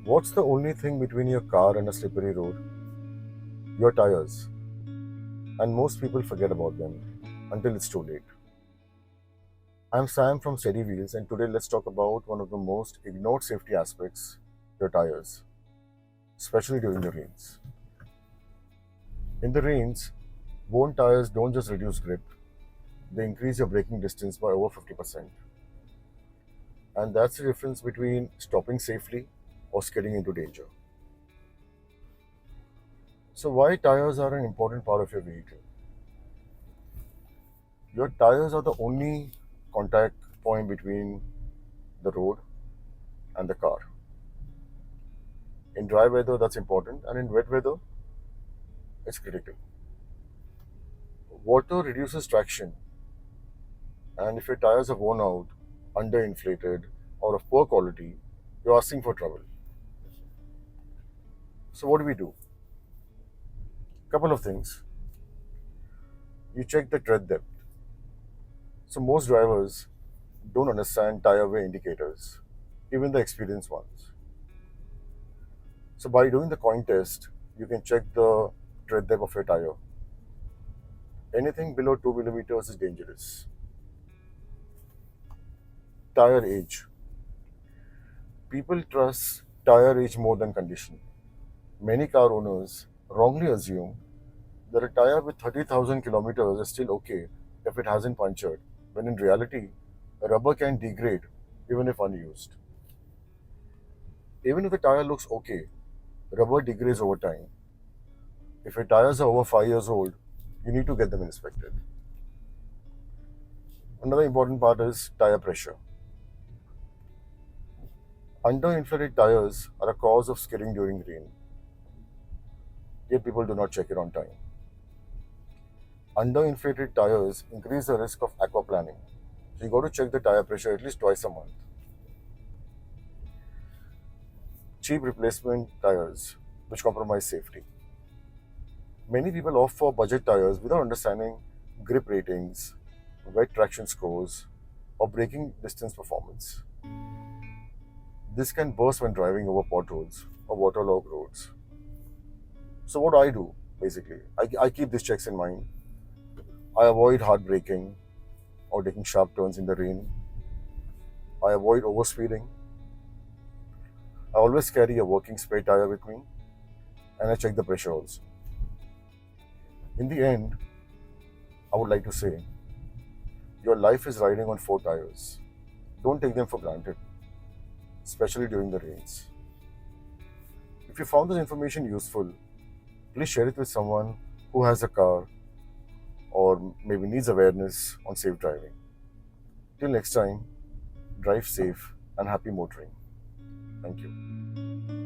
What's the only thing between your car and a slippery road? Your tires. And most people forget about them until it's too late. I'm Sam from Steady Wheels, and today let's talk about one of the most ignored safety aspects, your tires, especially during the rains. In the rains, worn tires don't just reduce grip, they increase your braking distance by over 50%. And that's the difference between stopping safely or skidding into danger. So, why tires are an important part of your vehicle? Your tires are the only contact point between the road and the car. In dry weather, that's important, and in wet weather, it's critical. Water reduces traction, and if your tires are worn out, underinflated, or of poor quality, you're asking for trouble. So, what do we do? Couple of things. You check the tread depth. So, most drivers don't understand tire wear indicators, even the experienced ones. So, by doing the coin test, you can check the tread depth of your tire. Anything below 2 millimeters is dangerous. Tire age. People trust tire age more than condition. Many car owners wrongly assume that a tire with 30,000 kilometers is still okay if it hasn't punctured, when in reality, rubber can degrade even if unused. Even if the tire looks okay, rubber degrades over time. If your tires are over 5 years old, you need to get them inspected. Another important part is tire pressure. Underinflated tires are a cause of skidding during rain, yet people do not check it on time. Underinflated tires increase the risk of aquaplaning. So you got to check the tire pressure at least twice a month. Cheap replacement tires, which compromise safety. Many people opt for budget tires without understanding grip ratings, wet traction scores, or braking distance performance. This can burst when driving over potholes or waterlogged roads. So, what I do basically, I keep these checks in mind. I avoid hard braking or taking sharp turns in the rain. I avoid overspeeding. I always carry a working spare tire with me, and I check the pressure also. In the end, I would like to say your life is riding on four tires. Don't take them for granted, especially during the rains. If you found this information useful, please share it with someone who has a car or maybe needs awareness on safe driving. Till next time, drive safe and happy motoring. Thank you.